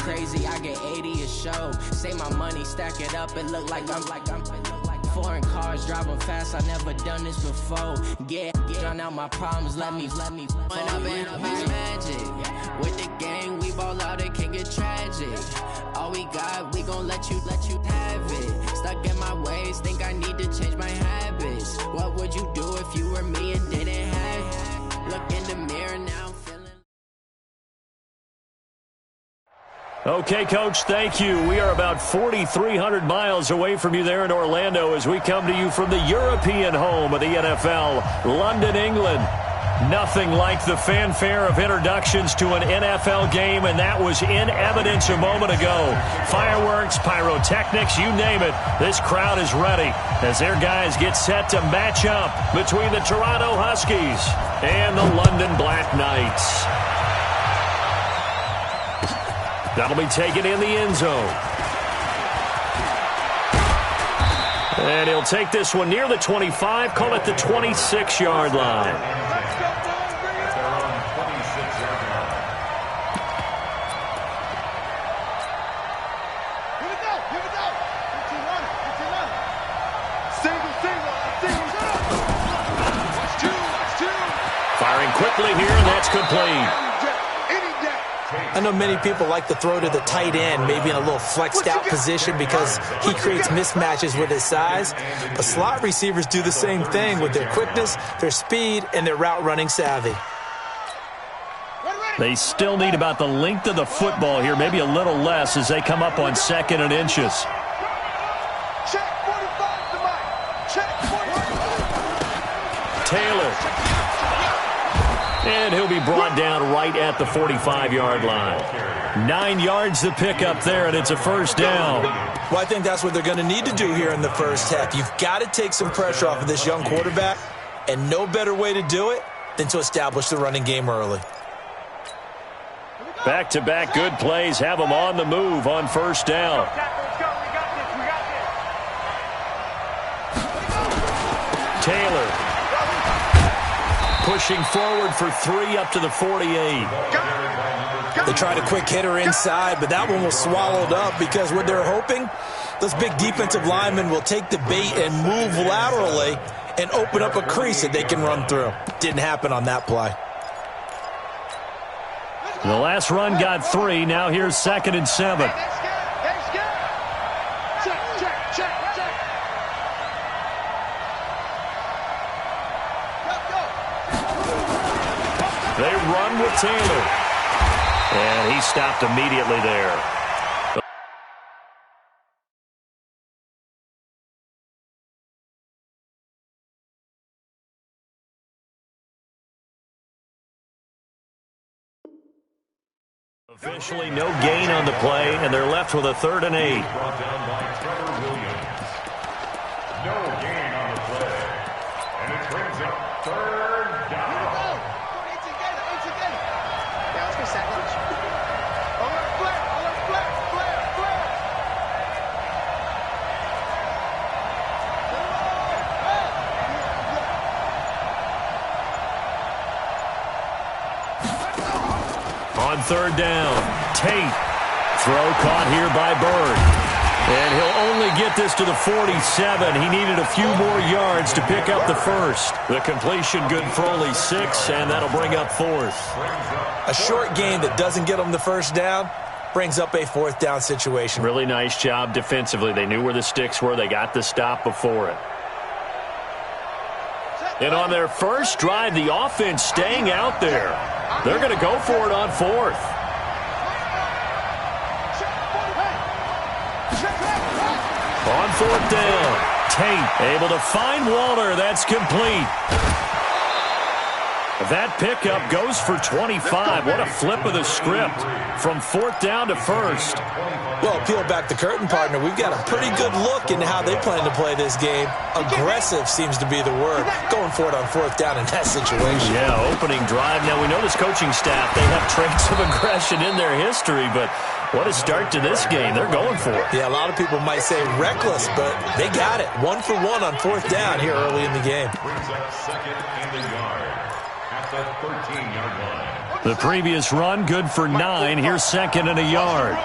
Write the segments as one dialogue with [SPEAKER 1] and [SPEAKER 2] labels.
[SPEAKER 1] crazy, I get 80 a show. Save my money, stack it up, it look like I'm foreign cars, driving fast, I never done this before. Drown out my problems, let me When up and up is magic. With the gang, we ball out, it can get tragic. All we got, we gon' let you have it. Stuck in my ways, think I need to change my habits. What would you do if you were me and didn't have it? Look in the mirror now, I'm feeling.
[SPEAKER 2] Okay, Coach, thank you. We are about 4,300 miles away from you there in Orlando as we come to you from the European home of the NFL, London, England. Nothing like the fanfare of introductions to an NFL game, and that was in evidence a moment ago. Fireworks, pyrotechnics, you name it. This crowd is ready as their guys get set to match up between the Toronto Huskies and the London Black Knights. That'll be taken in the end zone. And he'll take this one near the 25, call it the 26-yard line. Firing quickly here, and that's complete.
[SPEAKER 3] I know many people like to throw to the tight end, maybe in a little flexed out position because he creates mismatches with his size. But slot receivers do the same thing with their quickness, their speed, and their route running savvy.
[SPEAKER 2] They still need about the length of the football here, maybe a little less as they come up on 2nd and inches. Taylor. And he'll be brought down right at the 45-yard line. 9 yards to pick up there, and it's a first down.
[SPEAKER 3] Well, I think that's what they're going to need to do here in the first half. You've got to take some pressure off of this young quarterback, and no better way to do it than to establish the running game early.
[SPEAKER 2] Back-to-back good plays have them on the move on first down. Taylor. Pushing forward for 3 up to the 48.
[SPEAKER 3] They tried a quick hitter inside, but that one was swallowed up because what they're hoping, those big defensive linemen will take the bait and move laterally and open up a crease that they can run through. Didn't happen on that play.
[SPEAKER 2] The last run got 3. Now here's 2nd and 7. They run with Taylor. And he stopped immediately there. Officially no gain on the play, and they're left with a 3rd and 8.
[SPEAKER 4] Brought down by Trevor Williams. No gain on the play. And it brings up 3rd down.
[SPEAKER 2] On 3rd down, Tate. Throw caught here by Bird. And he'll only get this to the 47. He needed a few more yards to pick up the first. The completion good for only 6, and that'll bring up 4th.
[SPEAKER 3] A short gain that doesn't get them the first down brings up a 4th down situation.
[SPEAKER 2] Really nice job defensively. They knew where the sticks were. They got the stop before it. And on their first drive, the offense staying out there. They're going to go for it on 4th. On 4th down, Tate able to find Walter. That's complete. That pickup goes for 25. What a flip of the script from 4th down to 1st.
[SPEAKER 3] Well, peel back the curtain, partner. We've got a pretty good look into how they plan to play this game. Aggressive seems to be the word. Going for it on 4th down in that situation.
[SPEAKER 2] Yeah, opening drive. Now, we know this coaching staff, they have traits of aggression in their history, but what a start to this game. They're going for it.
[SPEAKER 3] Yeah, a lot of people might say reckless, but they got it. 1 for 1 on 4th down here early in the game.
[SPEAKER 4] Brings up 2nd and a yard at the 13-yard line.
[SPEAKER 2] The previous run, good for 9. Here's 2nd and a yard.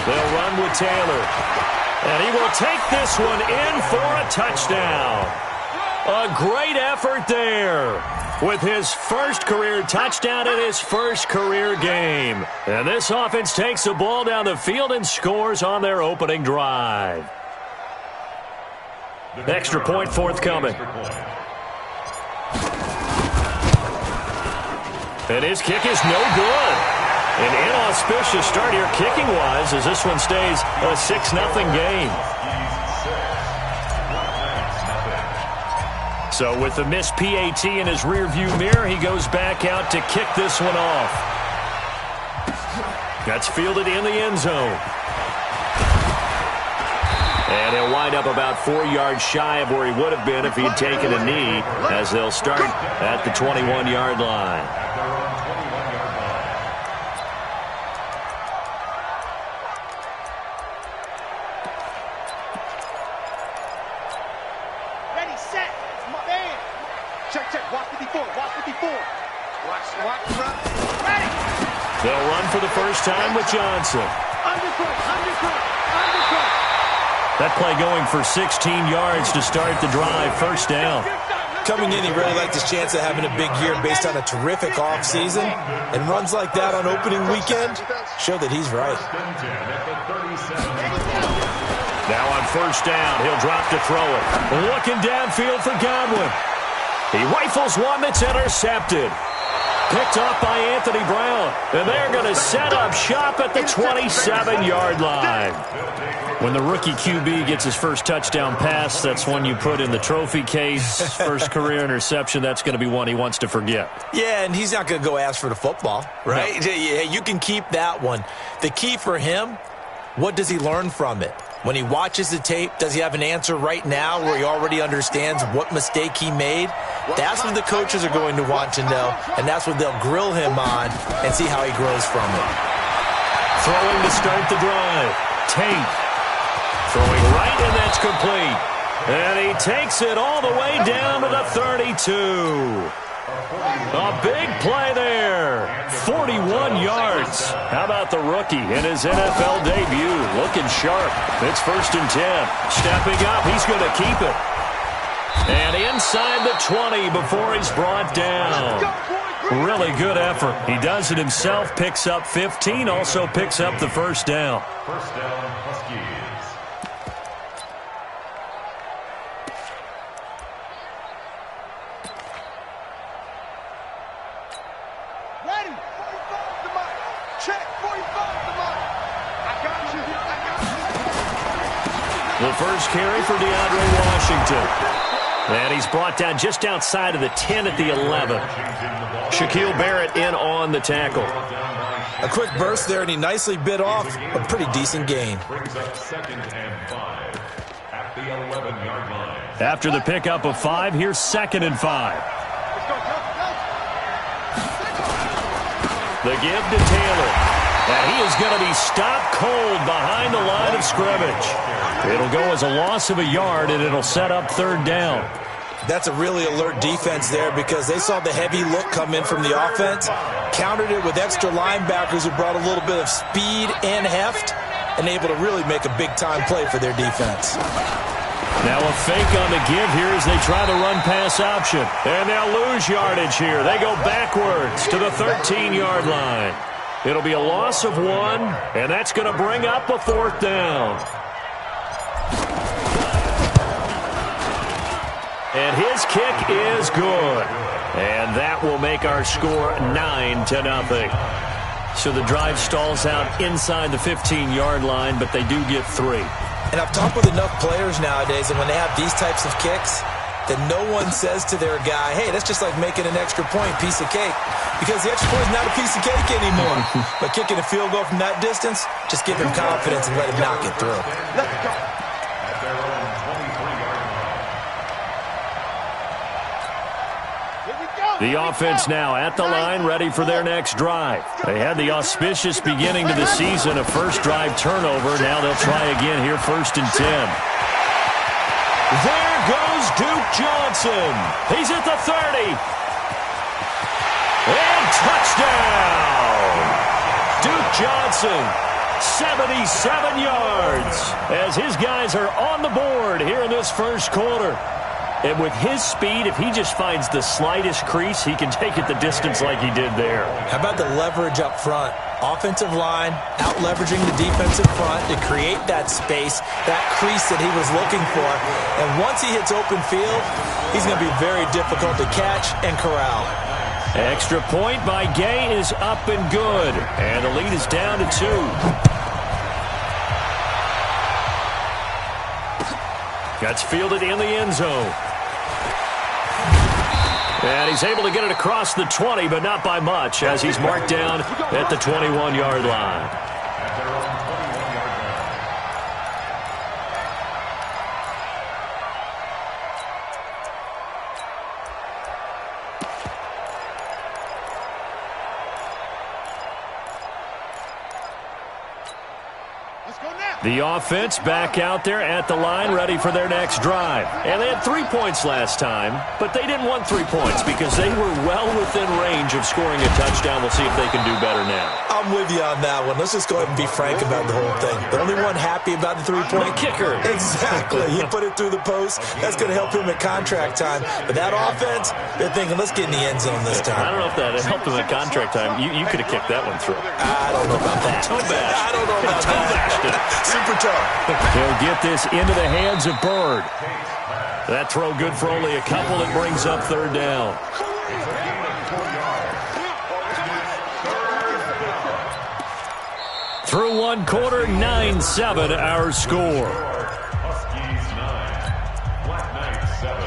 [SPEAKER 2] They'll run with Taylor. And he will take this one in for a touchdown. A great effort there with his first career touchdown in his first career game. And this offense takes the ball down the field and scores on their opening drive. Extra point forthcoming. And his kick is no good. An inauspicious start here kicking-wise as this one stays a 6-0 game. So with the missed PAT in his rearview mirror, he goes back out to kick this one off. That's fielded in the end zone. And he'll wind up about 4 yards shy of where he would have been if he had taken a knee, as they'll start at the 21-yard line.
[SPEAKER 5] Ready, set, man. Check, walk 54, walk 54. Watch, run. Ready.
[SPEAKER 2] They'll run for the first time with Johnson.
[SPEAKER 5] Undercut.
[SPEAKER 2] That play going for 16 yards to start the drive, first down.
[SPEAKER 3] Coming in, he really liked his chance of having a big year based on a terrific offseason. And runs like that on opening weekend show that he's right.
[SPEAKER 2] Now on first down, he'll drop to throw it. Looking downfield for Godwin. He rifles one that's intercepted. Picked off by Anthony Brown. And they're going to set up shop at the 27-yard line. When the rookie QB gets his first touchdown pass, that's one you put in the trophy case. First career interception, that's going to be one he wants to forget.
[SPEAKER 3] Yeah, and he's not going to go ask for the football, right? No. Yeah, you can keep that one. The key for him, what does he learn from it? When he watches the tape, does he have an answer right now where he already understands what mistake he made? That's what the coaches are going to want to know, and that's what they'll grill him on and see how he grows from it.
[SPEAKER 2] Throwing to start the drive. Tate. Throwing right, and that's complete. And he takes it all the way down to the 32. A big play there. 41 yards. How about the rookie in his NFL debut? Looking sharp. It's 1st and 10. Stepping up. He's going to keep it. And inside the 20 before he's brought down. Really good effort. He does it himself. Picks up 15. Also picks up the first down.
[SPEAKER 4] First down, Huskies.
[SPEAKER 2] The first carry for DeAndre Washington. And he's brought down just outside of the 10 at the 11. Shaquille Barrett in on the tackle.
[SPEAKER 3] A quick burst there, and he nicely bit off a pretty decent gain.
[SPEAKER 4] Brings up 2nd and 5 at the 11-yard line.
[SPEAKER 2] After the pickup of 5, here's 2nd and 5. The give to Taylor. And he is going to be stopped cold behind the line of scrimmage. It'll go as a loss of a yard, and it'll set up 3rd down.
[SPEAKER 3] That's a really alert defense there because they saw the heavy look come in from the offense, countered it with extra linebackers who brought a little bit of speed and heft, and able to really make a big-time play for their defense.
[SPEAKER 2] Now a fake on the give here as they try the run-pass option. And they'll lose yardage here. They go backwards to the 13-yard line. It'll be a loss of 1, and that's going to bring up a 4th down. And his kick is good. And that will make our score 9-0. So the drive stalls out inside the 15-yard line, but they do get 3.
[SPEAKER 3] And I've talked with enough players nowadays, and when they have these types of kicks, that no one says to their guy, hey, that's just like making an extra point, piece of cake. Because the extra point is not a piece of cake anymore. But kicking a field goal from that distance, just give him confidence and let him knock it through.
[SPEAKER 4] At their own 23-yard line.
[SPEAKER 2] The offense now at the line, ready for their next drive. They had the auspicious beginning to the season, a first drive turnover. Now they'll try again here, 1st and 10. There goes Duke Johnson. He's at the 30. And touchdown! Duke Johnson 77 yards as his guys are on the board here in this first quarter. And with his speed, if he just finds the slightest crease, he can take it the distance like he did there.
[SPEAKER 3] How about the leverage up front? Offensive line out-leveraging the defensive front to create that space, that crease that he was looking for. And once he hits open field, he's going to be very difficult to catch and corral.
[SPEAKER 2] Extra point by Gay is up and good. And the lead is down to 2. That's fielded in the end zone. And he's able to get it across the 20, but not by much, as he's marked down at the 21-yard line.
[SPEAKER 4] At their own 21-yard line.
[SPEAKER 5] Let's go now.
[SPEAKER 2] The offense back out there at the line, ready for their next drive. And they had 3 points last time, but they didn't want 3 points because they were well within range of scoring a touchdown. We'll see if they can do better now.
[SPEAKER 3] I'm with you on that one. Let's just go ahead and be frank about the whole thing. The only one happy about the three-point
[SPEAKER 2] kicker.
[SPEAKER 3] Exactly. He put it through the post. That's going to help him at contract time. But that offense, they're thinking, let's get in the end zone this time.
[SPEAKER 2] I don't know if that helped him at contract time. You could have kicked that one through.
[SPEAKER 3] I don't know about that. I don't know about that. Super tough.
[SPEAKER 2] He'll get this into the hands of Bird. That throw good for only a couple. It brings up third down. Through one quarter, 9-7 our score.
[SPEAKER 4] Huskies 9, Black Knights 7.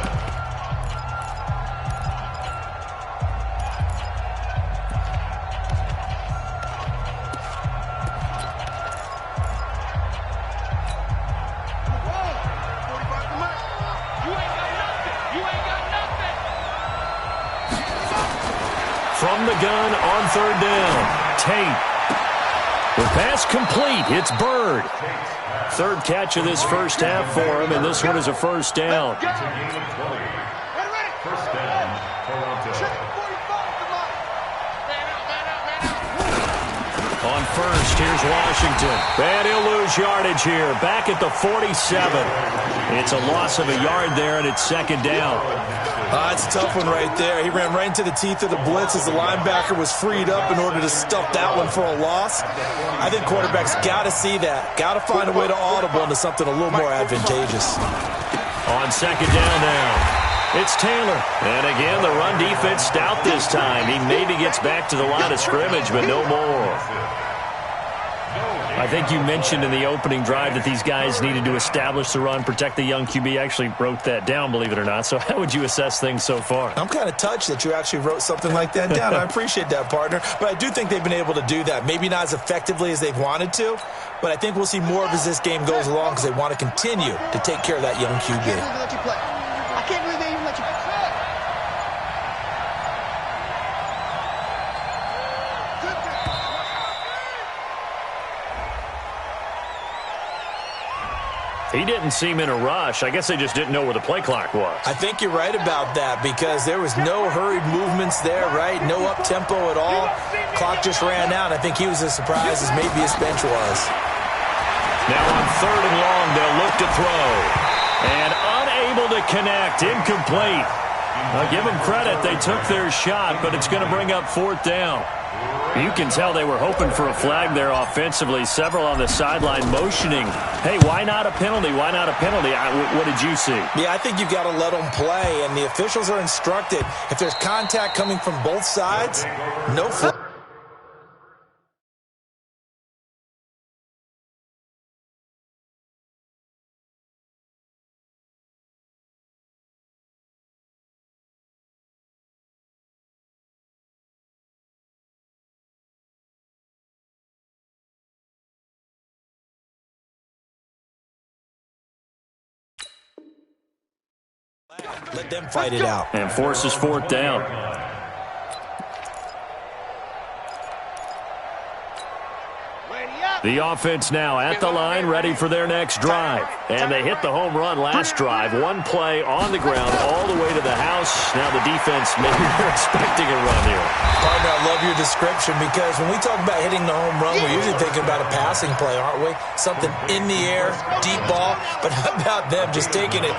[SPEAKER 2] From the gun on third down, Tate. The pass complete. It's Bird. Third catch of this first half for him, and this one is a first down.
[SPEAKER 4] It's a gain of 20. First down, Toronto.
[SPEAKER 2] On first, here's Washington. And he'll lose yardage here. Back at the 47. It's a loss of a yard there, and it's second down.
[SPEAKER 3] It's a tough one right there. He ran right into the teeth of the blitz as the linebacker was freed up in order to stuff that one for a loss. I think quarterbacks got to see that. Got to find a way to audible into something a little more advantageous.
[SPEAKER 2] On second down now, it's Taylor. And again, the run defense stout this time. He maybe gets back to the line of scrimmage, but no more. I think you mentioned in the opening drive that these guys needed to establish the run, protect the young QB. Actually wrote that down, believe it or not. So how would you assess things so far?
[SPEAKER 3] I'm kind of touched that you actually wrote something like that down. I appreciate that, partner. But I do think they've been able to do that. Maybe not as effectively as they've wanted to, but I think we'll see more of as this game goes along because they want to continue to take care of that young QB.
[SPEAKER 5] I can't believe they even let you play.
[SPEAKER 2] He didn't seem in a rush. I guess they just didn't know where the play clock was.
[SPEAKER 3] I think you're right about that because there was no hurried movements there, right? No up-tempo at all. Clock just ran out. I think he was as surprised as maybe his bench was.
[SPEAKER 2] Now on third and long, they'll look to throw. And unable to connect. Incomplete. I'll give them credit. They took their shot, but it's going to bring up fourth down. You can tell they were hoping for a flag there offensively. Several on the sideline motioning. Hey, why not a penalty? Why not a penalty? What did you see?
[SPEAKER 3] Yeah, I think you've got to let them play, and the officials are instructed. If there's contact coming from both sides, no flag. Let them fight it out.
[SPEAKER 2] And forces fourth down. The offense now at the line, ready for their next drive. And they hit the home run last drive. One play on the ground all the way to the house. Now the defense, maybe they're expecting a run here.
[SPEAKER 3] Partner, I love your description because when we talk about hitting the home run, we're usually thinking about a passing play, aren't we? Something in the air, deep ball. But how about them just taking it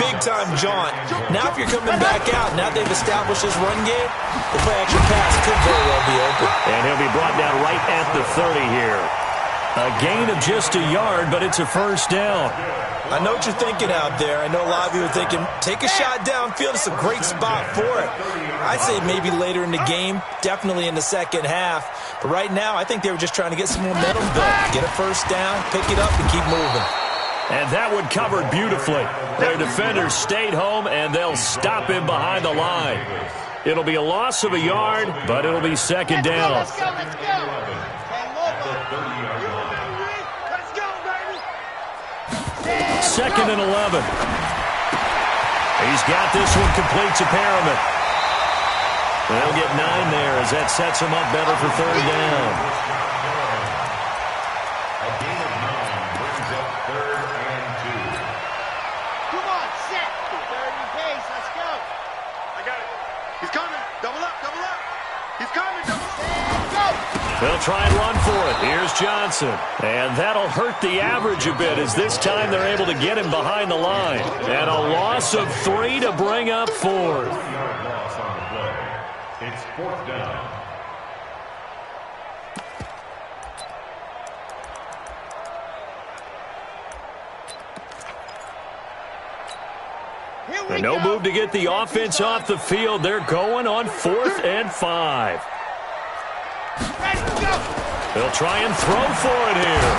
[SPEAKER 3] big-time jaunt? Now if you're coming back out, now they've established this run game, the play-action pass could very well be open.
[SPEAKER 2] And he'll be brought down right at the 30 here. A gain of just a yard, but it's a first down.
[SPEAKER 3] I know what you're thinking out there. I know a lot of you are thinking, take a shot downfield. It's a great spot for it. I'd say maybe later in the game, definitely in the second half. But right now, I think they were just trying to get some momentum built. Get a first down, pick it up, and keep moving.
[SPEAKER 2] And that one covered beautifully. Their defenders stayed home, and they'll stop him behind the line. It'll be a loss of a yard, but it'll be second down.
[SPEAKER 5] Let's go, let's go.
[SPEAKER 2] Second and 11. He's got this one complete to Perriman. They'll get 9 there as that sets him up better for third down.
[SPEAKER 4] A gain of 9 brings up 3rd and 2.
[SPEAKER 5] Come on, set. Third and pace, let's go. I got it. He's coming. Double up, double up. He's coming, double up. Let's go.
[SPEAKER 2] They'll try and run for it. Here's Johnson. And that'll hurt the average a bit as this time they're able to get him behind the line. And a loss of 3 to bring up 4th.
[SPEAKER 4] Loss on the play. It's 4th down.
[SPEAKER 2] And no move to get the offense off the field. They're going on 4th and 5. They'll try and throw for it here.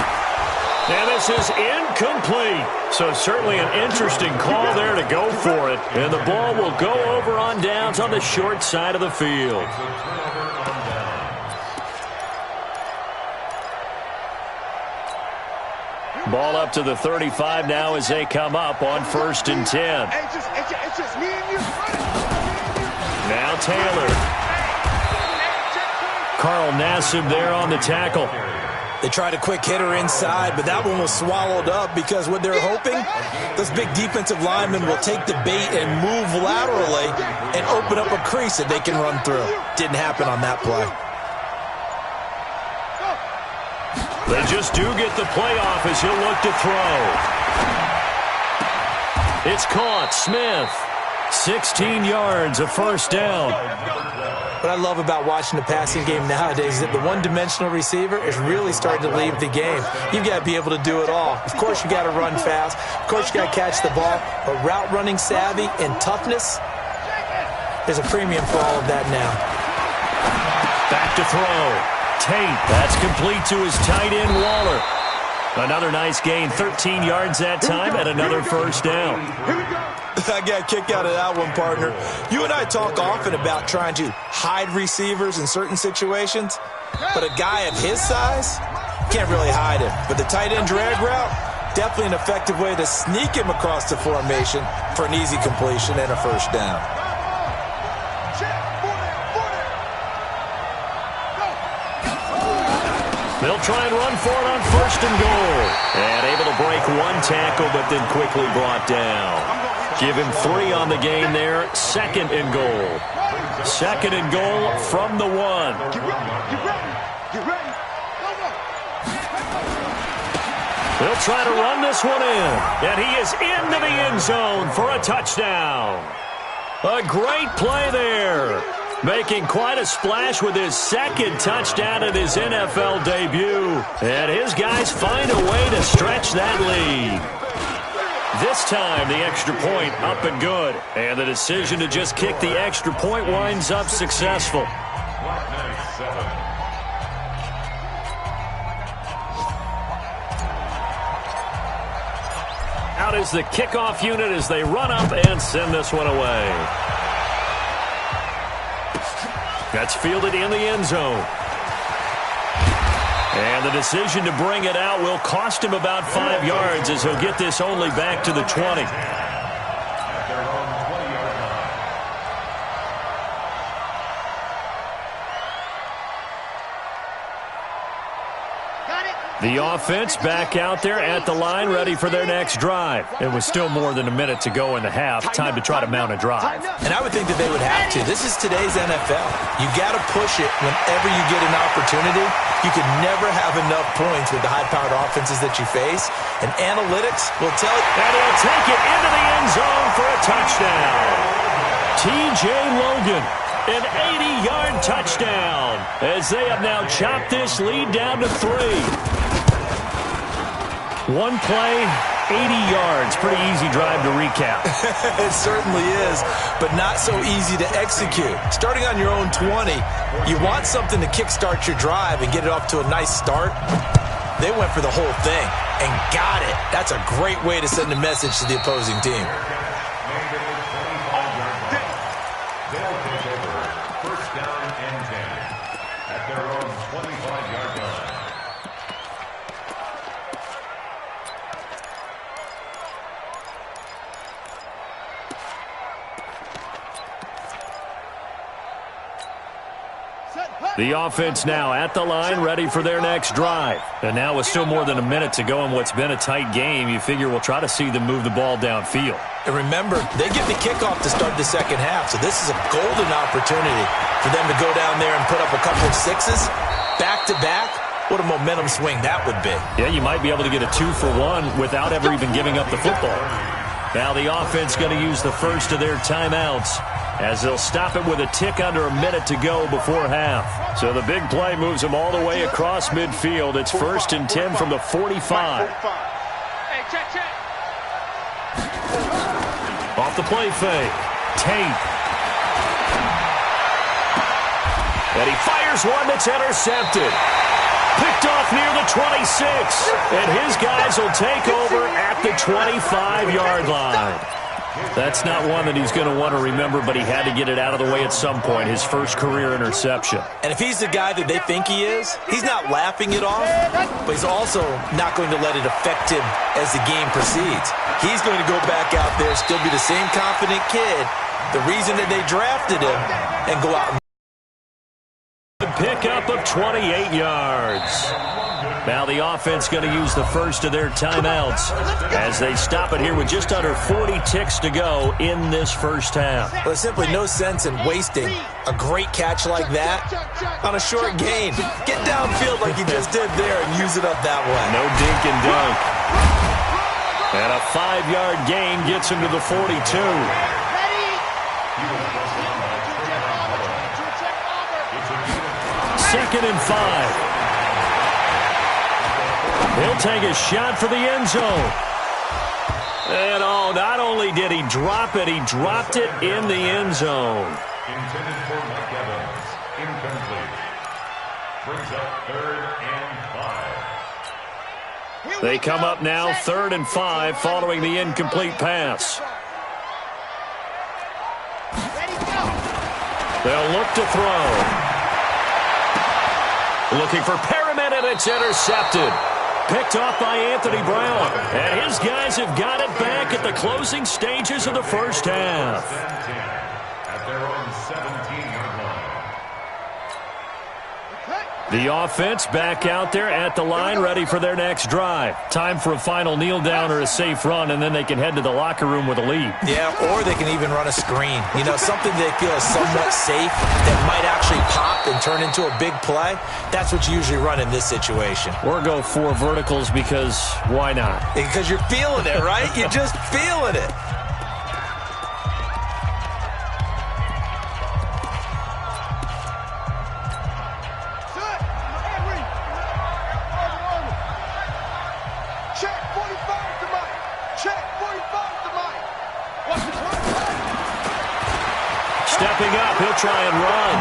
[SPEAKER 2] And this is incomplete. So certainly an interesting call there to go for it. And the ball will go over on downs on the short side of the field. Ball up to the 35 now as they come up on 1st and 10.
[SPEAKER 5] It's just me and you.
[SPEAKER 2] Now Taylor. Carl Nassib there on the tackle.
[SPEAKER 3] They tried a quick hitter inside, but that one was swallowed up because what they're hoping, those big defensive linemen will take the bait and move laterally and open up a crease that they can run through. Didn't happen on that play.
[SPEAKER 2] They just do get the play off as he'll look to throw. It's caught. Smith. 16 yards, a first down.
[SPEAKER 3] What I love about watching the passing game nowadays is that the one-dimensional receiver is really starting to leave the game. You've got to be able to do it all. Of course, you got to run fast. Of course, you got to catch the ball. But route running savvy and toughness, there's a premium for all of that now.
[SPEAKER 2] Back to throw. Tate, that's complete to his tight end, Waller. Another nice gain, 13 yards that time, and another first down.
[SPEAKER 3] I got a kick out of that one, partner. You and I talk often about trying to hide receivers in certain situations, but a guy of his size, can't really hide him. But the tight end drag route, definitely an effective way to sneak him across the formation for an easy completion and a first down.
[SPEAKER 2] They'll try and run for it on 1st and goal. And able to break one tackle, but then quickly brought down. Give him 3 on the game there. 2nd and goal. 2nd and goal from the 1.
[SPEAKER 5] Get ready. Get ready.
[SPEAKER 2] They'll try to run this one in. And he is into the end zone for a touchdown. A great play there. Making quite a splash with his 2nd touchdown in his NFL debut. And his guys find a way to stretch that lead. This time, the extra point up and good. And the decision to just kick the extra point winds up successful. Out is the kickoff unit as they run up and send this one away. That's fielded in the end zone. And the decision to bring it out will cost him about 5 yards as he'll get this only back to the 20.
[SPEAKER 5] Got it.
[SPEAKER 2] The offense back out there at the line, ready for their next drive. It was still more than a minute to go in the half. Time to try to mount a drive.
[SPEAKER 3] And I would think that they would have to. This is today's NFL. You got to push it whenever you get an opportunity. You can never have enough points with the high-powered offenses that you face. And analytics will tell you.
[SPEAKER 2] And he'll take it into the end zone for a touchdown. T.J. Logan, an 80-yard touchdown, as they have now chopped this lead down to 3. One play, 80 yards. Pretty easy drive to recap.
[SPEAKER 3] It certainly is, but not so easy to execute. Starting on your own 20, you want something to kickstart your drive and get it off to a nice start. They went for the whole thing and got it. That's a great way to send a message to the opposing team.
[SPEAKER 4] They'll take over first down and 10 at their own 25-yard line.
[SPEAKER 2] The offense now at the line, ready for their next drive. And now with still more than a minute to go in what's been a tight game, you figure we'll try to see them move the ball downfield.
[SPEAKER 3] And remember, they get the kickoff to start the second half, so this is a golden opportunity for them to go down there and put up a couple of sixes back-to-back. What a momentum swing that would be.
[SPEAKER 2] Yeah, you might be able to get a 2-for-1 without ever even giving up the football. Now the offense going to use the first of their timeouts, as they'll stop it with a tick under a minute to go before half. So the big play moves them all the way across midfield. It's 1st and 10 from the 45.
[SPEAKER 5] Hey, check.
[SPEAKER 2] Off the play fake. Tate. And he fires one that's intercepted. Picked off near the 26. And his guys will take over at the 25-yard line. That's not one that he's going to want to remember, but he had to get it out of the way at some point, his first career interception.
[SPEAKER 3] And if he's the guy that they think he is, he's not laughing it off, but he's also not going to let it affect him as the game proceeds. He's going to go back out there, still be the same confident kid, the reason that they drafted him, and go out and
[SPEAKER 2] pick up of 28 yards. Now the offense going to use the first of their timeouts as they stop it here with just under 40 ticks to go in this first half.
[SPEAKER 3] Well, there's simply no sense in wasting a great catch like that on a short gain. Get downfield like you just did there and use it up that way.
[SPEAKER 2] No dink and dunk. And a 5-yard gain gets him to the 42. Second and 5. He'll take a shot for the end zone. And not only did he drop it, he dropped it in the end zone.
[SPEAKER 4] Intended for Mike Evans. Incomplete. Brings up 3rd and 5.
[SPEAKER 2] They come up now 3rd and 5 following the incomplete pass. They'll look to throw. Looking for Perriman, and it's intercepted. Picked off by Anthony Brown. And his guys have got it back at the closing stages of the first half.
[SPEAKER 4] At their own 17-yard line.
[SPEAKER 2] The offense back out there at the line, ready for their next drive. Time for a final kneel down or a safe run, and then they can head to the locker room with a lead.
[SPEAKER 3] Yeah, or they can even run a screen. You know, something they feel is somewhat safe that might actually pop and turn into a big play. That's what you usually run in this situation.
[SPEAKER 2] Or go 4 verticals because why not?
[SPEAKER 3] Because you're feeling it, right? You're just feeling it.
[SPEAKER 2] Stepping up, he'll try and run.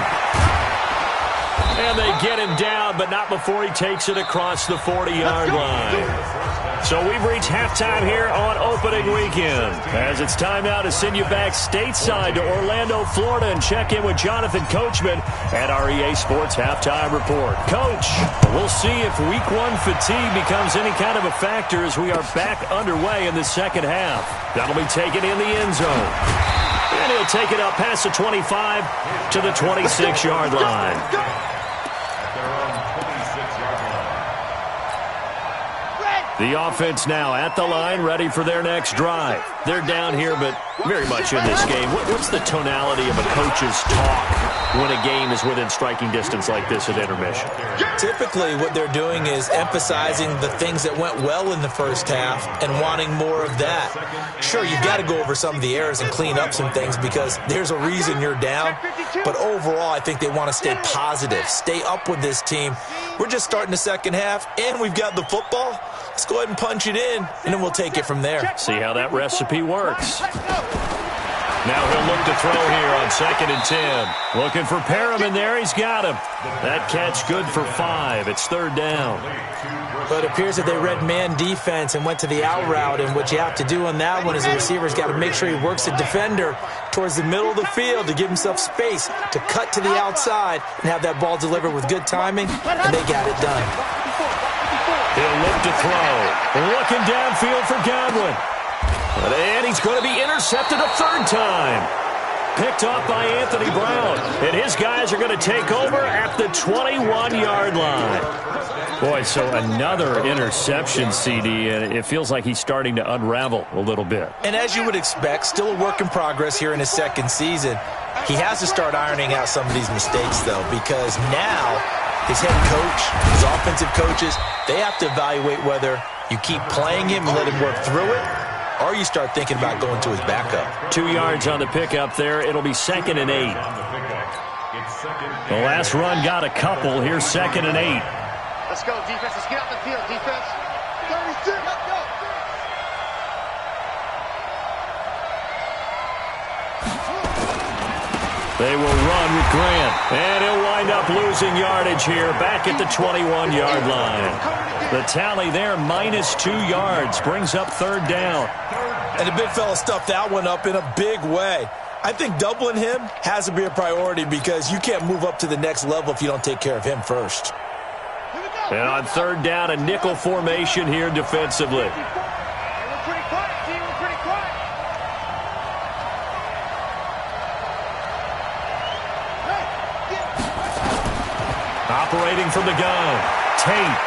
[SPEAKER 2] And they get him down, but not before he takes it across the 40-yard line. So we've reached halftime here on opening weekend, as it's time now to send you back stateside to Orlando, Florida, and check in with Jonathan Coachman at our EA Sports Halftime Report. Coach, we'll see if Week 1 fatigue becomes any kind of a factor as we are back underway in the second half. That'll be taken in the end zone. And he'll take it up past the 25 to the 26-yard line. The offense now at the line, ready for their next drive. They're down here, but very much in this game. What's the tonality of a coach's talk when a game is within striking distance like this at intermission?
[SPEAKER 3] Typically, what they're doing is emphasizing the things that went well in the first half and wanting more of that. Sure, you've got to go over some of the errors and clean up some things because there's a reason you're down. But overall, I think they want to stay positive, stay up with this team. We're just starting the second half, and we've got the football. Let's go ahead and punch it in, and then we'll take it from there.
[SPEAKER 2] See how that recipe works. Now he'll look to throw here on 2nd and 10. Looking for Perriman there. He's got him. That catch good for 5. It's 3rd down.
[SPEAKER 3] But it appears that they read man defense and went to the out route, and what you have to do on that one is the receiver's got to make sure he works the defender towards the middle of the field to give himself space to cut to the outside and have that ball delivered with good timing, and they got it done.
[SPEAKER 2] He'll look to throw. Looking downfield for Godwin. And he's going to be intercepted a 3rd time. Picked off by Anthony Brown. And his guys are going to take over at the 21-yard line. Boy, so another interception, CD, and it feels like he's starting to unravel a little bit.
[SPEAKER 3] And as you would expect, still a work in progress here in his 2nd season. He has to start ironing out some of these mistakes, though, because now his head coach, his offensive coaches, they have to evaluate whether you keep playing him and let him work through it, or you start thinking about going to his backup.
[SPEAKER 2] 2 yards on the pickup there. It'll be 2nd and 8. The last run got a couple. Here's 2nd and 8.
[SPEAKER 5] Let's go, defense. Let's get out the field, defense. 32, let's go.
[SPEAKER 2] They will run with Grant, and he'll wind up losing yardage here back at the 21-yard line. The tally there, -2 yards, brings up 3rd down.
[SPEAKER 3] And the big fella stuffed that one up in a big way. I think doubling him has to be a priority because you can't move up to the next level if you don't take care of him first.
[SPEAKER 2] And on 3rd down, a nickel formation here defensively.
[SPEAKER 5] We're pretty quiet, team. We're pretty quiet.
[SPEAKER 2] Operating from the gun, Tate.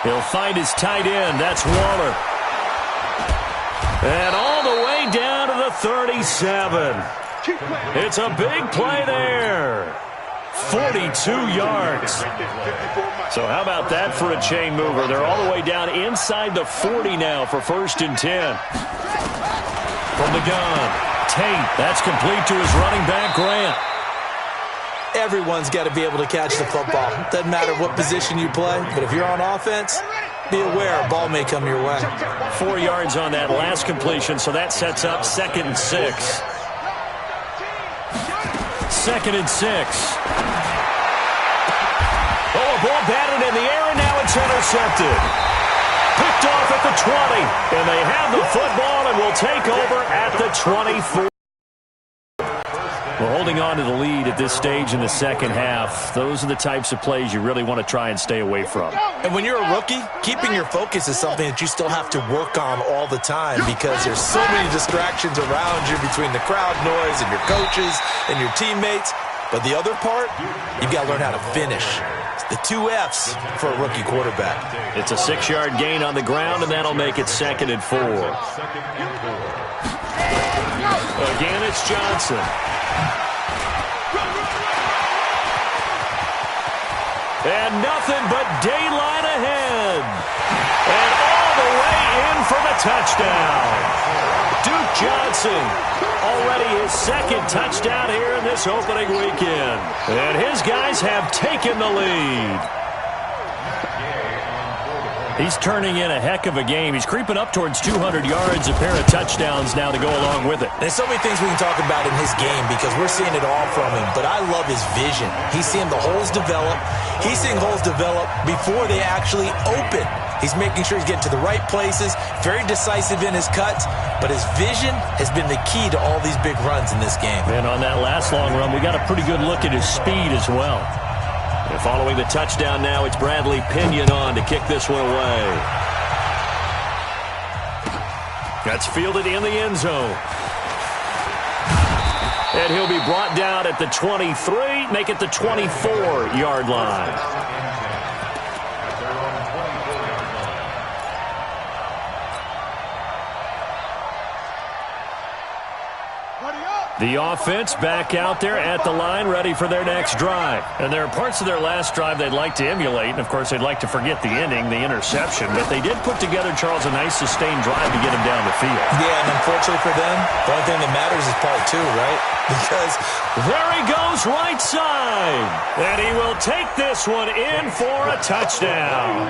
[SPEAKER 2] He'll find his tight end. That's Waller. And all the way down to the 37. It's a big play there. 42 yards. So how about that for a chain mover? They're all the way down inside the 40 now for 1st and 10. From the gun, Tate. That's complete to his running back, Grant.
[SPEAKER 3] Everyone's got to be able to catch the football. Doesn't matter what position you play, but if you're on offense, be aware a ball may come your way.
[SPEAKER 2] 4 yards on that last completion, so that sets up 2nd and 6. 2nd and 6. Oh, a ball batted in the air, and now it's intercepted. Picked off at the 20, and they have the football and will take over at the 24. Well, holding on to the lead at this stage in the second half, those are the types of plays you really want to try and stay away from.
[SPEAKER 3] And when you're a rookie, keeping your focus is something that you still have to work on all the time because there's so many distractions around you between the crowd noise and your coaches and your teammates. But the other part, you've got to learn how to finish. It's the 2 F's for a rookie quarterback.
[SPEAKER 2] It's a 6-yard gain on the ground, and that'll make it 2nd and 4. Again, it's Johnson. And nothing but daylight ahead. And all the way in for the touchdown. Duke Johnson, already his 2nd touchdown here in this opening weekend. And his guys have taken the lead. He's turning in a heck of a game. He's creeping up towards 200 yards, a pair of touchdowns now to go along with it.
[SPEAKER 3] There's so many things we can talk about in his game because we're seeing it all from him, but I love his vision. He's seeing the holes develop. He's seeing holes develop before they actually open. He's making sure he's getting to the right places, very decisive in his cuts, but his vision has been the key to all these big runs in this game.
[SPEAKER 2] And on that last long run, we got a pretty good look at his speed as well. And following the touchdown now, it's Bradley Pinion on to kick this one away. That's fielded in the end zone. And he'll be brought down at the 23, make it the 24-yard line. The offense back out there at the line, ready for their next drive. And there are parts of their last drive they'd like to emulate. And, of course, they'd like to forget the ending, the interception. But they did put together, Charles, a nice sustained drive to get him down the field.
[SPEAKER 3] Yeah, and unfortunately for them, the only thing that matters is part two, right? Because
[SPEAKER 2] there he goes right side. And he will take this one in for a touchdown.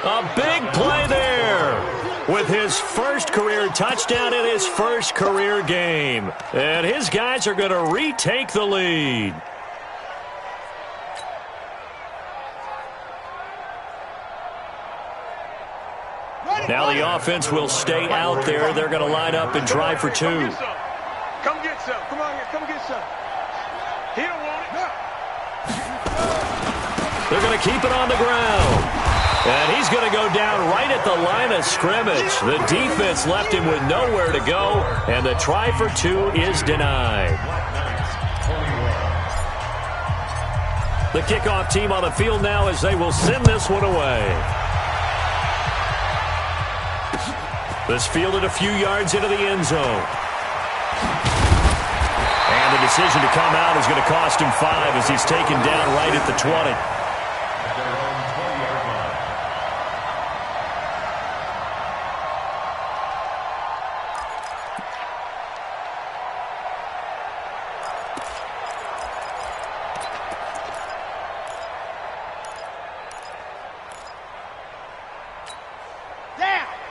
[SPEAKER 2] A big play there, with his first career touchdown in his first career game. And his guys are going to retake the lead. Now the offense will stay out there. They're going to line up and try for two.
[SPEAKER 5] Come get some. Come on here. Come get some. He don't want it.
[SPEAKER 2] They're going to keep it on the ground. And he's going to go down right at the line of scrimmage. The defense left him with nowhere to go, and the try for two is denied. The kickoff team on the field now as they will send this one away. This fielded a few yards into the end zone. And the decision to come out is going to cost him 5 as he's taken down right at the 20.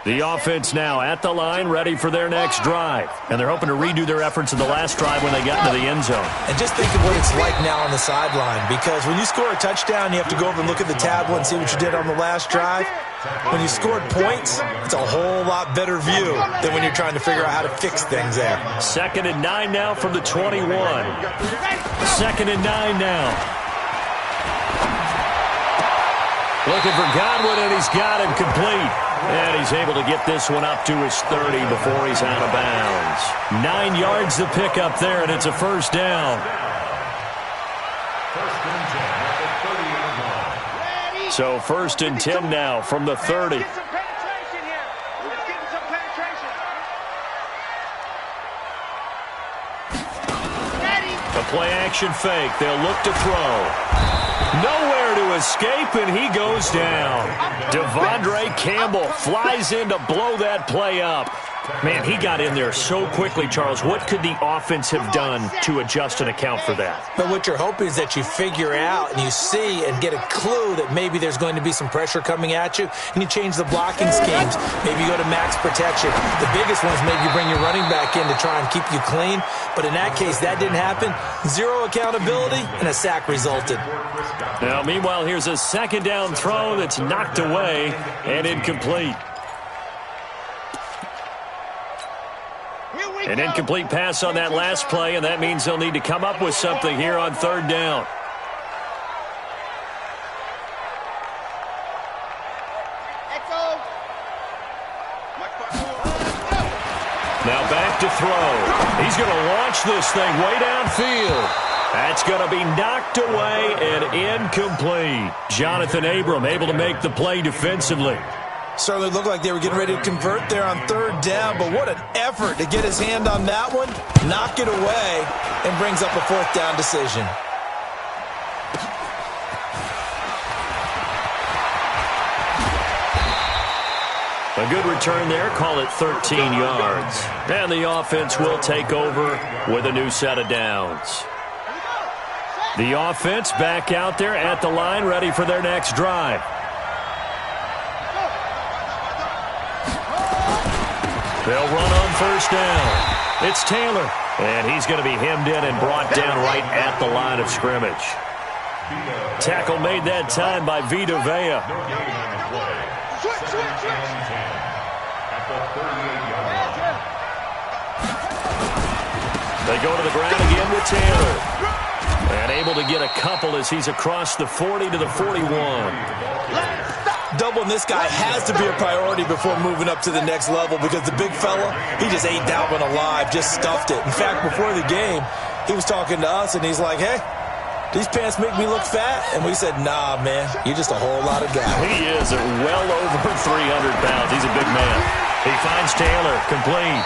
[SPEAKER 2] The offense now at the line, ready for their next drive. And they're hoping to redo their efforts in the last drive when they got into the end zone.
[SPEAKER 3] And just think of what it's like now on the sideline, because when you score a touchdown, you have to go over and look at the tablet and see what you did on the last drive. When you scored points, it's a whole lot better view than when you're trying to figure out how to fix things there.
[SPEAKER 2] 2nd and 9 now from the 21. 2nd and 9 now. Looking for Godwin, and he's got him complete. And he's able to get this one up to his 30 before he's out of bounds. 9 yards to pick up there, and it's a first down. So 1st and 10 now from the 30. A play-action fake. They'll look to throw. Nowhere to escape, and he goes down. Devondre Campbell flies in to blow that play up. Man, he got in there so quickly, Charles. What could the offense have done to adjust and account for that?
[SPEAKER 3] But what you're hoping is that you figure out and you see and get a clue that maybe there's going to be some pressure coming at you, and you change the blocking schemes. Maybe you go to max protection. The biggest one is maybe you bring your running back in to try and keep you clean. But in that case, that didn't happen. 0 accountability, and a sack resulted.
[SPEAKER 2] Now, meanwhile, here's a 2nd down throw that's knocked away and incomplete. An incomplete pass on that last play, and that means they'll need to come up with something here on 3rd down. Now back to throw. He's going to launch this thing way downfield. That's going to be knocked away and incomplete. Jonathan Abram able to make the play defensively.
[SPEAKER 3] Certainly looked like they were getting ready to convert there on 3rd down, but what an effort to get his hand on that one, knock it away, and brings up a 4th down decision.
[SPEAKER 2] A good return there, call it 13 yards. And the offense will take over with a new set of downs. The offense back out there at the line, ready for their next drive. They'll run on 1st down. It's Taylor, and he's going to be hemmed in and brought down right at the line of scrimmage. Tackle made that time by Vita Vea. They go to the ground again with Taylor. And able to get a couple as he's across the 40 to the 41.
[SPEAKER 3] Doubling this guy has to be a priority before moving up to the next level, because the big fella, he just ate that one alive, just stuffed it. In fact, before the game, He was talking to us, and he's like, hey, these pants make me look fat? And we said, nah, man, you're just a whole lot of guy.
[SPEAKER 2] He is at well over 300 pounds. He's a big man. He finds Taylor, complete.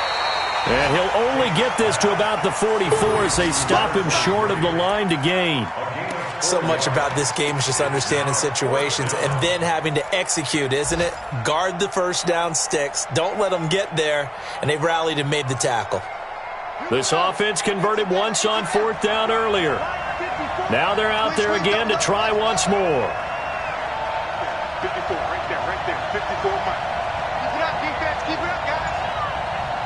[SPEAKER 2] And he'll only get this to about the 44 as they stop him short of the line to gain.
[SPEAKER 3] So much about this game is just understanding situations and then having to execute, isn't it? Guard the first down sticks. Don't let them get there. And they rallied and made the tackle.
[SPEAKER 2] This offense converted once on 4th down earlier. Now they're out there again to try once more.
[SPEAKER 5] 54, right there, 54, Mike. Keep it up, defense, keep it up, guys.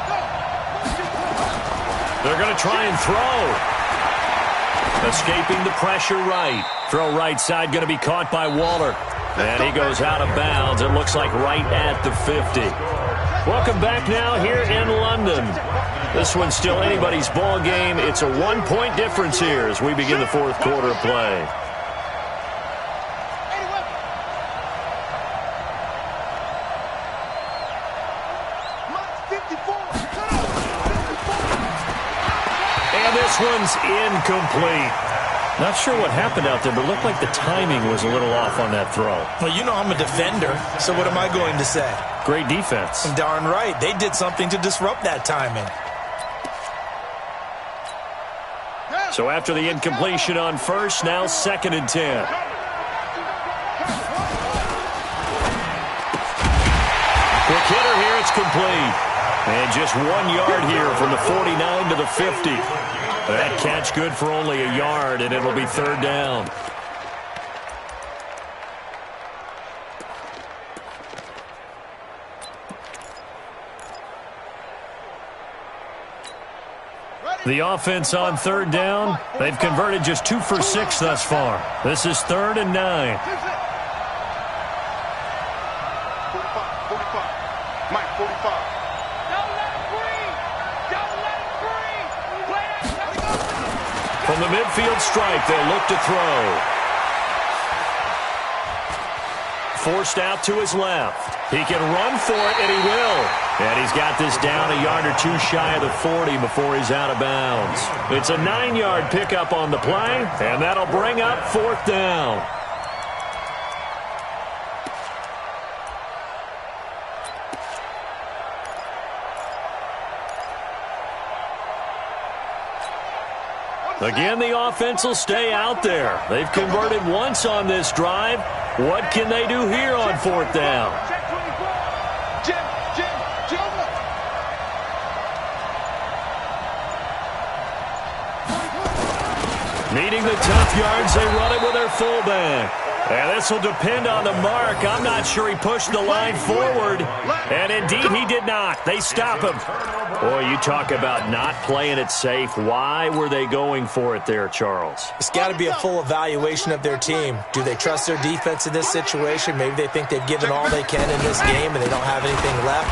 [SPEAKER 5] Go.
[SPEAKER 2] They're going to try and throw. Escaping the pressure right. Throw right side going to be caught by Waller. And he goes out of bounds. It looks like right at the 50. Welcome back now here in London. This one's still anybody's ball game. It's a 1-point difference here as we begin the 4th quarter of play. And this one's incomplete. Not sure what happened out there, but it looked like the timing was a little off on that throw.
[SPEAKER 3] Well, you know I'm a defender, so what am I going to say?
[SPEAKER 2] Great defense.
[SPEAKER 3] Darn right. They did something to disrupt that timing.
[SPEAKER 2] So after the incompletion on first, now 2nd and 10. Quick hitter here, it's complete. And just 1 yard here from the 49 to the 50. That catch good for only a yard, and it'll be 3rd down. The offense on 3rd down, they've converted just 2 for 6 thus far. This is 3rd and 9.
[SPEAKER 5] 45. Mike, 45.
[SPEAKER 2] From the midfield stripe, they'll look to throw. Forced out to his left. He can run for it, and he will. And he's got this down a yard or 2 shy of the 40 before he's out of bounds. It's a 9-yard pickup on the play, and that'll bring up 4th down. Again, the offense will stay out there. They've converted once on this drive. What can they do here on 4th down? Needing the tough yards, they run it with their fullback. And this will depend on the mark. I'm not sure he pushed the line forward. And indeed, he did not. They stop him. Boy, you talk about not playing it safe. Why were they going for it there, Charles?
[SPEAKER 3] It's got to be a full evaluation of their team. Do they trust their defense in this situation? Maybe they think they've given all they can in this game and they don't have anything left.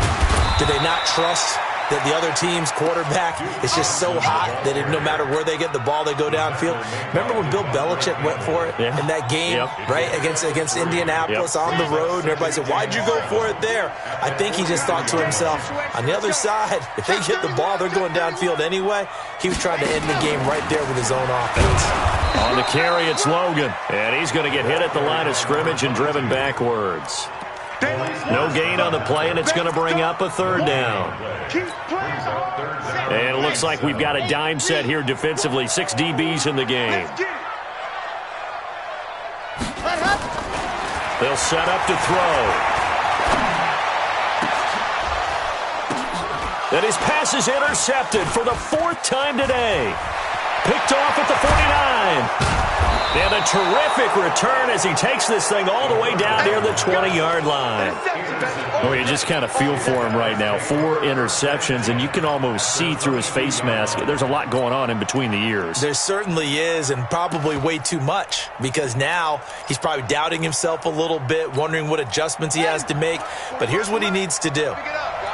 [SPEAKER 3] Do they not trust that the other team's quarterback is just so hot that no matter where they get the ball, they go downfield? Remember when Bill Belichick went for it in that game, right, against Indianapolis on the road, and everybody said, why'd you go for it there? I think he just thought to himself, on the other side, if they get the ball, they're going downfield anyway. He was trying to end the game right there with his own offense.
[SPEAKER 2] On the carry, it's Logan, and he's going to get hit at the line of scrimmage and driven backwards. No gain on the play, and it's going to bring up a 3rd down. And it looks like we've got a dime set here defensively. 6 DBs in the game. They'll set up to throw. And his pass is intercepted for the 4th time today. Picked off at the 49. And a terrific return as he takes this thing all the way down near the 20-yard line. Oh, you just kind of feel for him right now. 4 interceptions, and you can almost see through his face mask. There's a lot going on in between the ears.
[SPEAKER 3] There certainly is, and probably way too much, because now he's probably doubting himself a little bit, wondering what adjustments he has to make. But here's what he needs to do.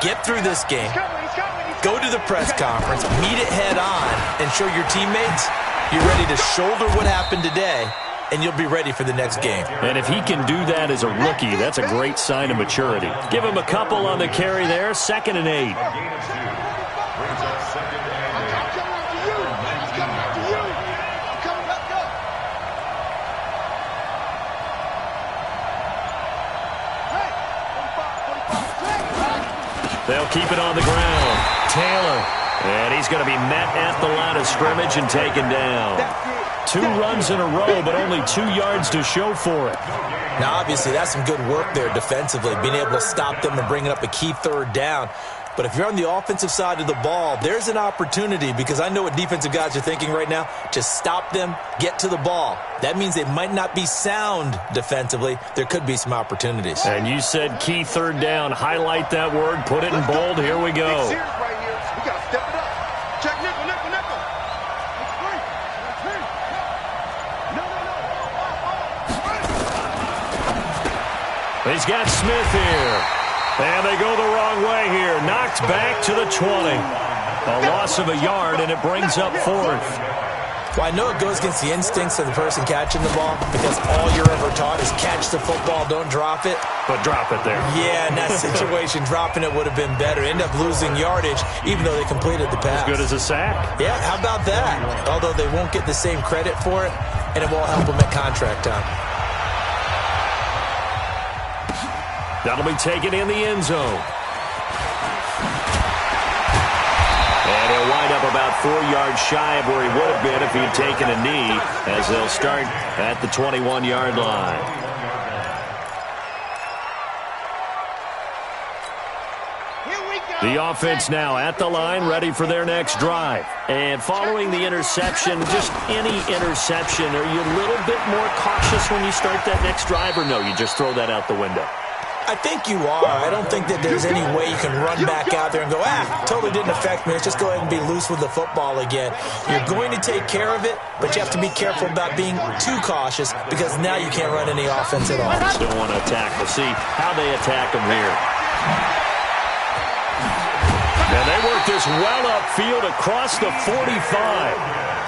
[SPEAKER 3] Get through this game. Go to the press conference, meet it head on, and show your teammates you're ready to shoulder what happened today, and you'll be ready for the next game.
[SPEAKER 2] And if he can do that as a rookie, that's a great sign of maturity. Give him a couple on the carry there, 2nd and 8. They'll keep it on the ground. Taylor. And he's going to be met at the line of scrimmage and taken down. 2 runs in a row, but only 2 yards to show for it.
[SPEAKER 3] Now, obviously, that's some good work there defensively, being able to stop them and bringing up a key 3rd down. But if you're on the offensive side of the ball, there's an opportunity, because I know what defensive guys are thinking right now. Just stop them, get to the ball. That means they might not be sound defensively. There could be some opportunities.
[SPEAKER 2] And you said key 3rd down. Highlight that word. Put it in bold. Here we go.
[SPEAKER 5] Step it up. Check nickel, nickel, nickel.
[SPEAKER 2] He's got Smith here. And they go the wrong way here. Knocked back to the 20. A loss of a yard, and it brings up 4th.
[SPEAKER 3] Well, I know it goes against the instincts of the person catching the ball, because all you're ever taught is catch the football, don't drop it.
[SPEAKER 2] But drop it there.
[SPEAKER 3] Yeah, in that situation, dropping it would have been better. End up losing yardage, even though they completed the pass.
[SPEAKER 2] As good as a sack.
[SPEAKER 3] Yeah, how about that? Although they won't get the same credit for it, and it won't help them at contract time.
[SPEAKER 2] That'll be taken in the end zone. And he'll wind up about 4 yards shy of where he would have been if he had taken a knee, as they'll start at the 21-yard line. The offense now at the line, ready for their next drive. And following the interception, just any interception, are you a little bit more cautious when you start that next drive, or no, you just throw that out the window?
[SPEAKER 3] I think you are. I don't think that there's any way you can run back out there and go, totally didn't affect me. Let's just go ahead and be loose with the football again. You're going to take care of it, but you have to be careful about being too cautious, because now you can't run any offense at all.
[SPEAKER 2] Still want to attack. We'll see how they attack them here. And they work this well upfield across the 45.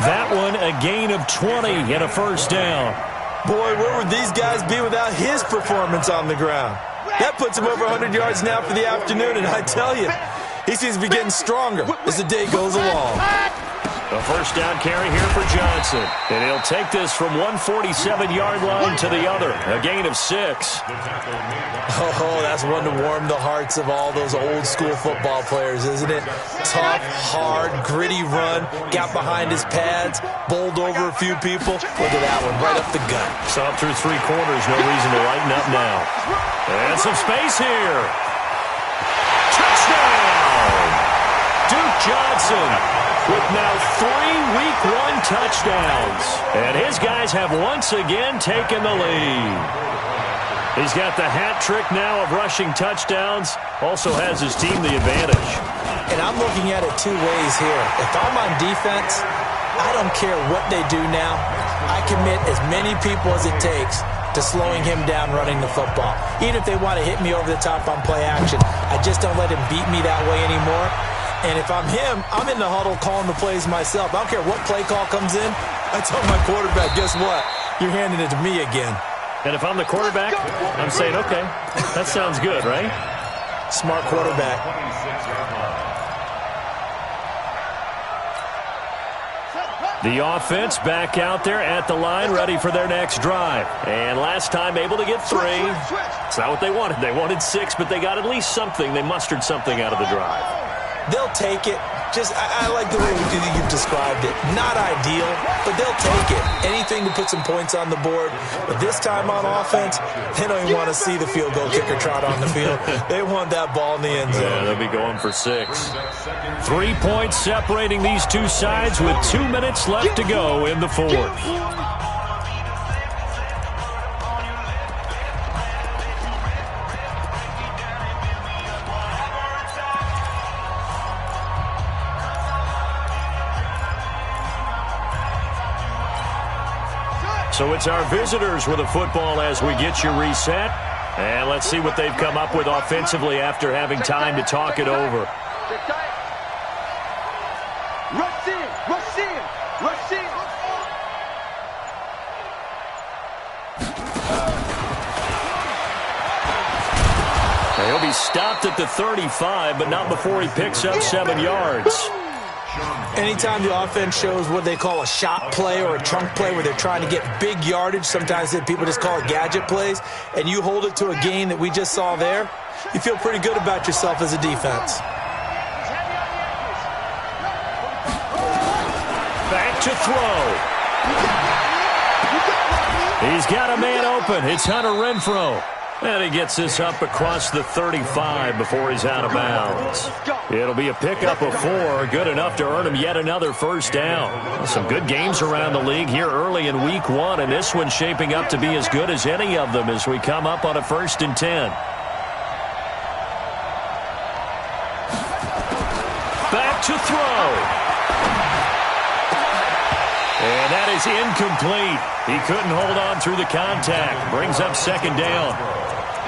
[SPEAKER 2] That one a gain of 20 and a first down.
[SPEAKER 3] Boy, where would these guys be without his performance on the ground? That puts him over 100 yards now for the afternoon, and I tell you, he seems to be getting stronger as the day goes along.
[SPEAKER 2] A first down carry here for Johnson. And he'll take this from 147-yard line to the other. A gain of 6.
[SPEAKER 3] Oh, that's one to warm the hearts of all those old-school football players, isn't it? Tough, hard, gritty run. Got behind his pads. Bowled over a few people. Look at that one, right up the gut.
[SPEAKER 2] Saw through 3 corners. No reason to lighten up now. And some space here. Touchdown! Duke Johnson with now 3 Week 1 touchdowns. And his guys have once again taken the lead. He's got the hat trick now of rushing touchdowns. Also has his team the advantage.
[SPEAKER 3] And I'm looking at it 2 ways here. If I'm on defense, I don't care what they do now. I commit as many people as it takes to slowing him down running the football. Even if they want to hit me over the top on play action, I just don't let him beat me that way anymore. And if I'm him, I'm in the huddle calling the plays myself. I don't care what play call comes in. I tell my quarterback, guess what? You're handing it to me again.
[SPEAKER 2] And if I'm the quarterback, I'm saying, okay, that sounds good, right?
[SPEAKER 3] Smart quarterback.
[SPEAKER 2] The offense back out there at the line, ready for their next drive. And last time able to get 3. It's not what they wanted. They wanted 6, but they got at least something. They mustered something out of the drive.
[SPEAKER 3] They'll take it. Just, I like the way you've described it. Not ideal, but they'll take it. Anything to put some points on the board. But this time on offense, they don't even want to see the field goal kicker trot on the field. They want that ball in the end zone.
[SPEAKER 2] Yeah, they'll be going for 6. 3 points separating these two sides with 2 minutes left to go in the 4th. So it's our visitors with a football as we get you reset. And let's see what they've come up with offensively after having time to talk it over.
[SPEAKER 5] Rush in, rush in, rush in.
[SPEAKER 2] He'll be stopped at the 35, but not before he picks up 7 yards.
[SPEAKER 3] Anytime the offense shows what they call a shot play or a chunk play where they're trying to get big yardage, sometimes people just call it gadget plays, and you hold it to a gain that we just saw there, you feel pretty good about yourself as a defense.
[SPEAKER 2] Back to throw. He's got a man open. It's Hunter Renfrow. And he gets this up across the 35 before he's out of bounds. It'll be a pickup of 4, good enough to earn him yet another first down. Some good games around the league here early in week 1, and this one's shaping up to be as good as any of them as we come up on a 1st and 10. Back to throw. And that is incomplete. He couldn't hold on through the contact. Brings up 2nd down.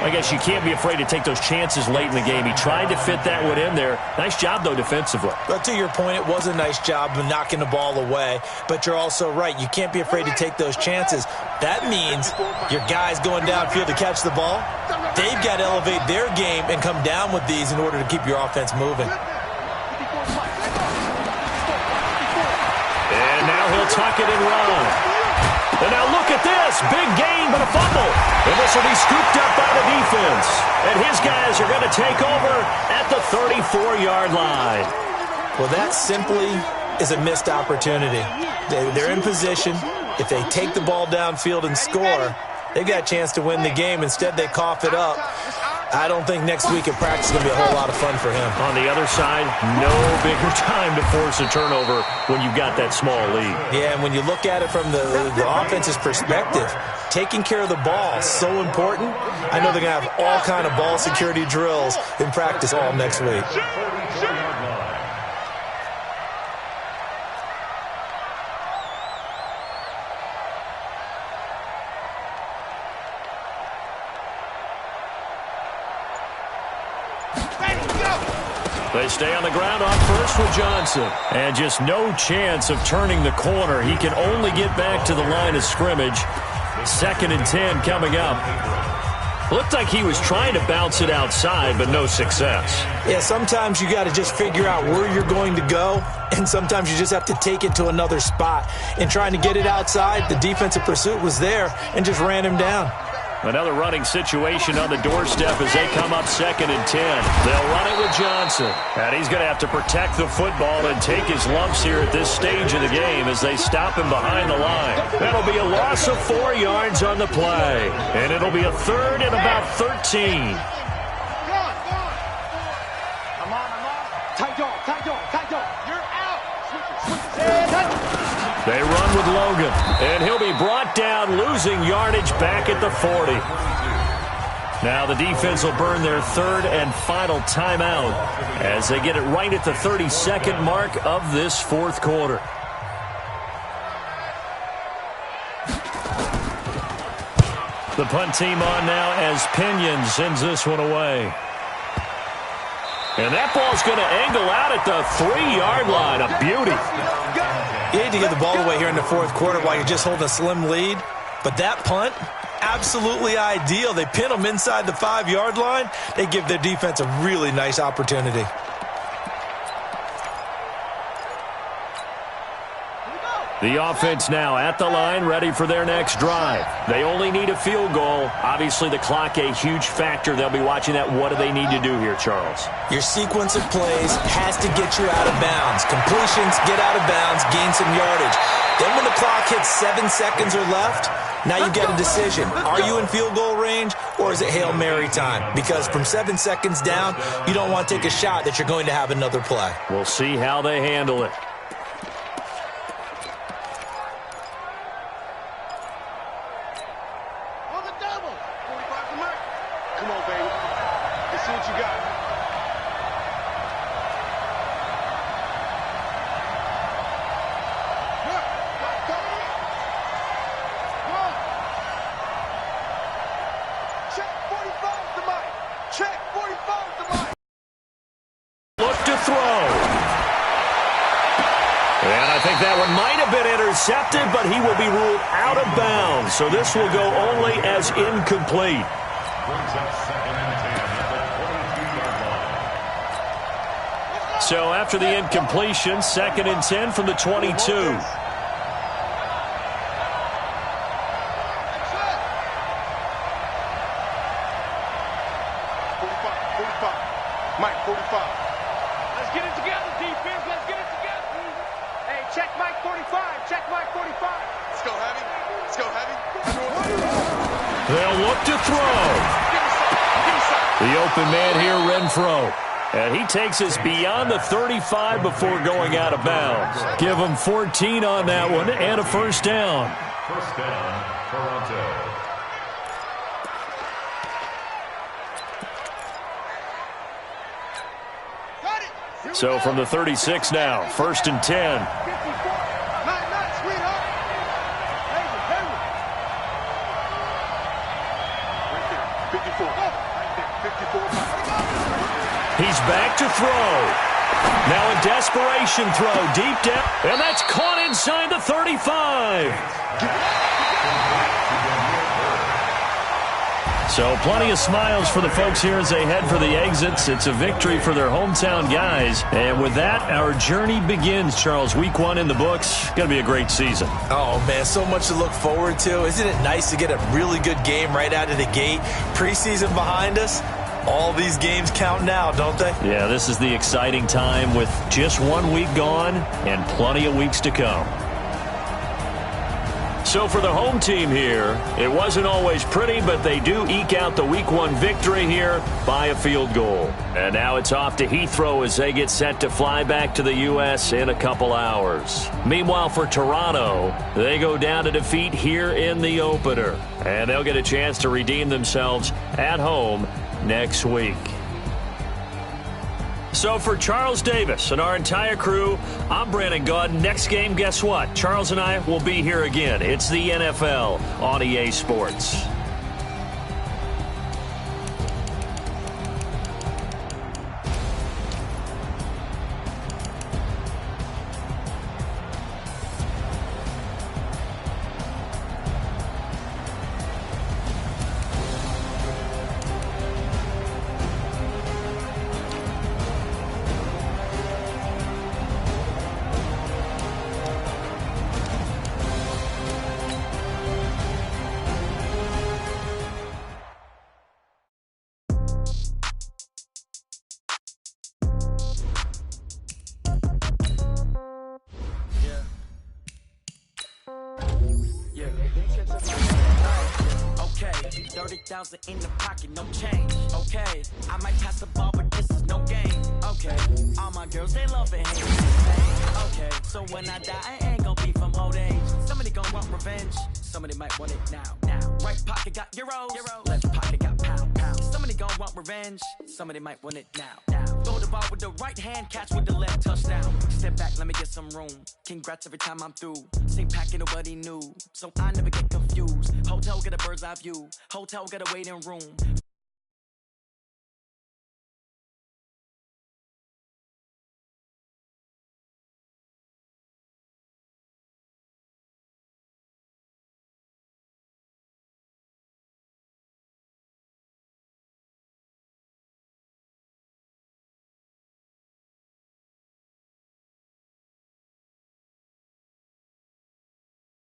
[SPEAKER 2] I guess you can't be afraid to take those chances late in the game. He tried to fit that one in there. Nice job, though, defensively.
[SPEAKER 3] But to your point, it was a nice job of knocking the ball away. But you're also right. You can't be afraid to take those chances. That means your guys going downfield to catch the ball, they've got to elevate their game and come down with these in order to keep your offense moving.
[SPEAKER 2] And now he'll tuck it and run. And now look at this. Big gain, but a fumble. And this will be scooped up by the defense. And his guys are going to take over at the 34-yard line.
[SPEAKER 3] Well, that simply is a missed opportunity. They're in position. If they take the ball downfield and score, they've got a chance to win the game. Instead, they cough it up. I don't think next week at practice is going to be a whole lot of fun for him.
[SPEAKER 2] On the other side, no bigger time to force a turnover when you've got that small lead.
[SPEAKER 3] Yeah, and when you look at it from the offense's perspective, taking care of the ball is so important. I know they're going to have all kind of ball security drills in practice all next week.
[SPEAKER 2] They stay on the ground on first with Johnson. And just no chance of turning the corner. He can only get back to the line of scrimmage. 2nd and 10 coming up. Looked like he was trying to bounce it outside, but no success.
[SPEAKER 3] Yeah, sometimes you got to just figure out where you're going to go, and sometimes you just have to take it to another spot. And trying to get it outside, the defensive pursuit was there and just ran him down.
[SPEAKER 2] Another running situation on the doorstep as they come up 2nd and 10. They'll run it with Johnson. And he's going to have to protect the football and take his lumps here at this stage of the game as they stop him behind the line. That'll be a loss of 4 yards on the play. And it'll be a 3rd and about 13.
[SPEAKER 5] Come on. Tight dog. You're out.
[SPEAKER 2] They run with Logan, and he'll be brought down, losing yardage back at the 40. Now the defense will burn their 3rd and final timeout as they get it right at the 32nd mark of this 4th quarter. The punt team on now as Pinion sends this one away. And that ball's going to angle out at the 3-yard line. A beauty.
[SPEAKER 3] You need to get the ball away here in the 4th quarter while you're just holding a slim lead. But that punt, absolutely ideal. They pin them inside the 5-yard line. They give their defense a really nice opportunity.
[SPEAKER 2] The offense now at the line, ready for their next drive. They only need a field goal. Obviously, the clock a huge factor. They'll be watching that. What do they need to do here, Charles?
[SPEAKER 3] Your sequence of plays has to get you out of bounds. Completions, get out of bounds, gain some yardage. Then when the clock hits 7 seconds or left, now you've got a decision. Are you in field goal range, or is it Hail Mary time? Because from 7 seconds down, you don't want to take a shot that you're going to have another play.
[SPEAKER 2] We'll see how they handle it. Intercepted, but he will be ruled out of bounds. So this will go only as incomplete. So after the incompletion, 2nd and 10 from the 22.
[SPEAKER 5] Check Mike 45. Check Mike 45. Let's go heavy. Let's go heavy.
[SPEAKER 2] They'll look to throw. The open man here, Renfro. And he takes us beyond the 35 before going out of bounds. Give him 14 on that one and a first down.
[SPEAKER 4] First down, Toronto.
[SPEAKER 2] So from the 36 now, first and 10. He's back to throw. Now a desperation throw deep down. And that's caught inside the 35. So plenty of smiles for the folks here as they head for the exits. It's a victory for their hometown guys. And with that, our journey begins, Charles. Week 1 in the books. Going to be a great season.
[SPEAKER 3] Oh, man, so much to look forward to. Isn't it nice to get a really good game right out of the gate? Preseason behind us. All these games count now, don't they?
[SPEAKER 2] Yeah, this is the exciting time with just 1 week gone and plenty of weeks to come. So for the home team here, it wasn't always pretty, but they do eke out the Week 1 victory here by a field goal. And now it's off to Heathrow as they get set to fly back to the U.S. in a couple hours. Meanwhile, for Toronto, they go down to defeat here in the opener. And they'll get a chance to redeem themselves at home next week. So for Charles Davis and our entire crew, I'm Brandon Gaudin. Next game, guess what? Charles and I will be here again. It's the NFL on EA Sports.
[SPEAKER 6] In the pocket, no change. Okay, I might pass the ball, but this is no game. Okay, all my girls, they love it. Okay, so when I die, I ain't gonna be from old age. Somebody gonna want revenge. Somebody might want it now. Right pocket got euros. Left pocket got pounds. Somebody gonna want revenge. Somebody might want it now. Throw the ball with the right hand, catch with the left, touchdown. Step back, let me get some room. Congrats every time I'm through. Same packet, nobody new, so I never get confused. Hotel get a bird's eye view. Hotel get a waiting room.